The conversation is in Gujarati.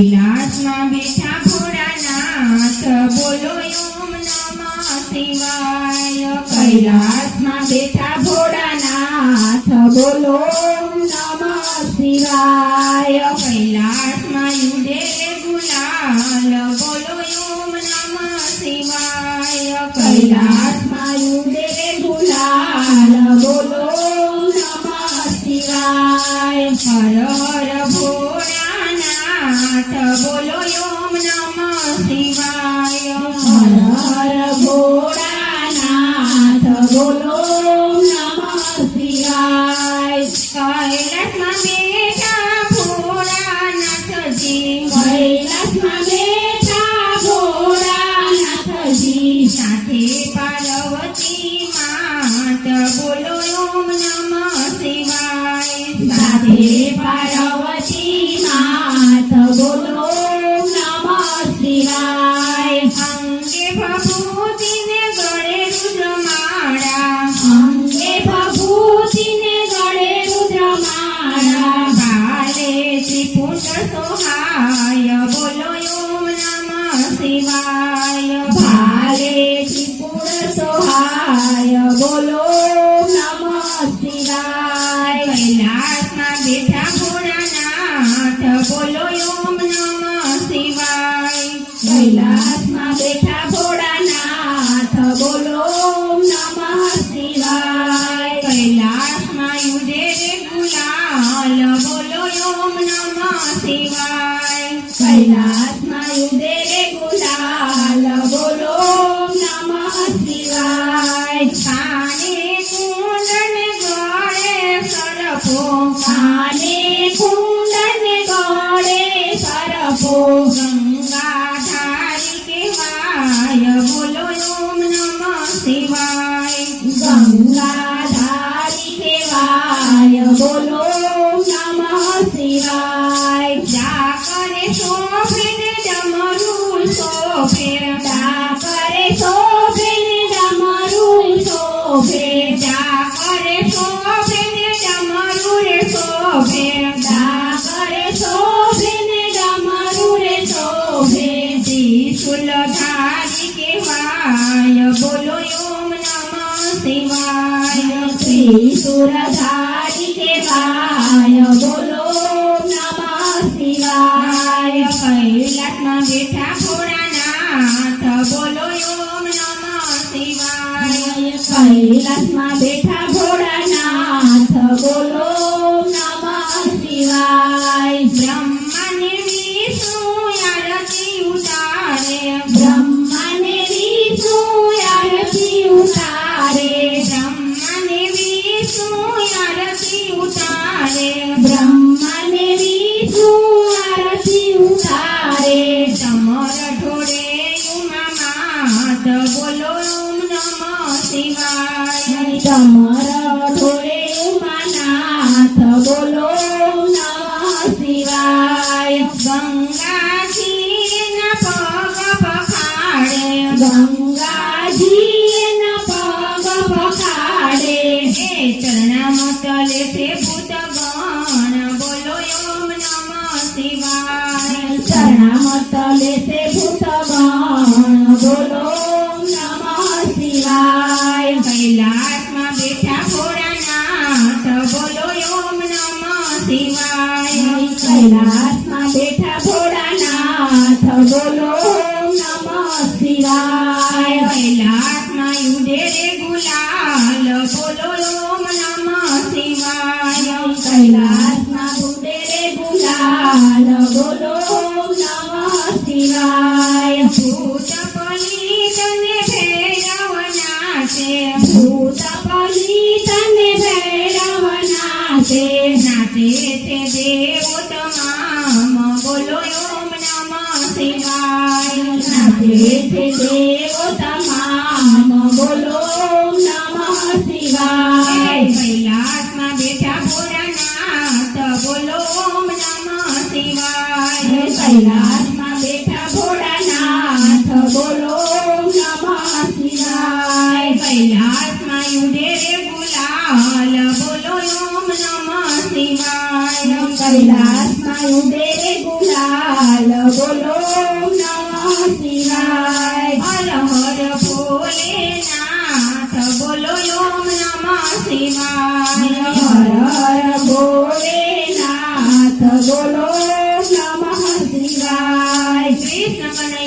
કૈલાસમાં બેઠા ભોળાનાથ બોલો ઓમ નમઃ શિવાય. કૈલાસમાં બેઠા ભોળાનાથ બોલો ઓમ નમઃ શિવાય. કૈલાસમાં ઉડે ગુલાલ બોલો ઓમ નમઃ શિવાય. કૈલાસમાં ઉડે ગુલાલ બોલો ઓમ નમઃ શિવાય. હર હર ભોળાનાથ બોલો ઓમ નમઃ શિવાય. હર હર ભોળાનાથ બોલો ઓમ નમઃ શિવાય. કૈલાસમાં બેઠા ભોળાનાથજી, કૈલાસમાં બેઠા ભોળાનાથજી, સાથે પાર્વતી માત બોલો ઓમ નમઃ શિવાય. સાથે પાર્વતી માત બોલો ઓમ નમઃ શિવાય. અંગે ભભૂતિને ગળે રુદ્રમાળા, અંગે ભભૂતિને ગળે રુદ્રમાળા, ભાલે ત્રિપુંડ સોહાય બોલો ઓમ નમઃ શિવાય. ભાલે ત્રિપુંડ સોહાય બોલો ઓમ નમઃ શિવાય. કૈલાસમાં બેઠા ભોળાનાથ બોલો ઓમ નમઃ શિવાય. કૈલાસમાં બેઠા ભોળાનાથ બોલો ઓમ નમઃ શિવાય. કૈલાસમાં ઉડે ગુલાલ બોલો ઓમ નમઃ શિવાય. કૈલાસમાં ઉડે ગુલાલ બોલો ઓમ નમઃ શિવાય. કાને કુંડને ગળે સરપો, કાને કુંડને ગળે સરપો, ગંગાધારી કહેવાય બોલો ઓમ નમઃ શિવાય. ગંગાધારી કહેવાય બોલો ઓમ નમઃ શિવાય. જા કરે શોભે ને ડમરું શોભે, જા કરે શોભે ને ડમરું શોભે, જા કરે શોભે ને ડમરું રે શોભે, જા કરે શોભે ને ડમરું રે શોભે. ત્રિશૂલધારી કહેવાય બોલો ઓમ નમઃ શિવાય. ત્રિશૂલધારી કહેવાય બોલો ઓમ નમઃ શિવાય. કૈલાસમાં બેઠા ભોળાનાથ બોલો ઓમ નમઃ શિવાય. કૈલાસમાં બેઠા ભોળાનાથ બોલો ઓમ નમઃ શિવાય. બ્રહ્માને વિષ્ણુ આરતી ઉતારે, બ્રહ્માને વિષ્ણુ આરતી ઉતારે, બ્રહ્માને વિષ્ણુ આરતી ઉતારે, બ્રહ્માને વિષ્ણુ આરતી ઉતારે. સમર ઢોળે ઉમા માત બોલો ઓમ નમઃ શિવાય. સમર ઢોળે ઉમાનાથ બોલો ઓમ નમઃ શિવાય. ગંગાજીના પગ પખાડે, ગંગાજીના પગ પખાડે, એ ચરણામાં તલે છે ભૂતગણ બોલો ઓમ નમઃ શિવાય. ચરણામાં તલે છે ભૂતગણ બોલો ઓમ નમઃ શિવાય. કૈલાસમાં બેઠા ભોળાનાથ બોલો ઓમ નમઃ શિવાય. કૈલાસમાં બેઠા ભોળાનાથ બોલો ઓમ નમઃ શિવાય. કૈલાસમાં ઉડે ગુલાલ બોલો ઓમ નમઃ શિવાય. કૈલાસમાં ઉડે ગુલાલ બોલો ઓમ નમઃ શિવાય. ભૂત પલિતને ભૈરવના છે, ભૂત પલિતને ભૈરવના છે, નાચે છે દેવો તમામ બોલો ઓમ નમઃ શિવાય. નાચે છે દેવો તમામ બોલો ઓમ નમઃ શિવાય. કૈલાસમાં બેઠા ભોળાનાથ બોલો ઓમ નમઃ શિવાય. કૈલાસમાં બેઠા ભોળાનાથ બોલો ઓમ નમઃ શિવાય. કૈલાસમાં ઉડે ગુલાલ બોલો ઓમ નમઃ શિવાય. કૈલાસમાં ઉડે ગુલાલ બોલો નમઃ શિવાય હર હર ભોલેનાથ બોલો ઓમ નમઃ શિવાય હર હર ભોલેનાથ બોલો નમઃ શિવાય કૃષ્ણ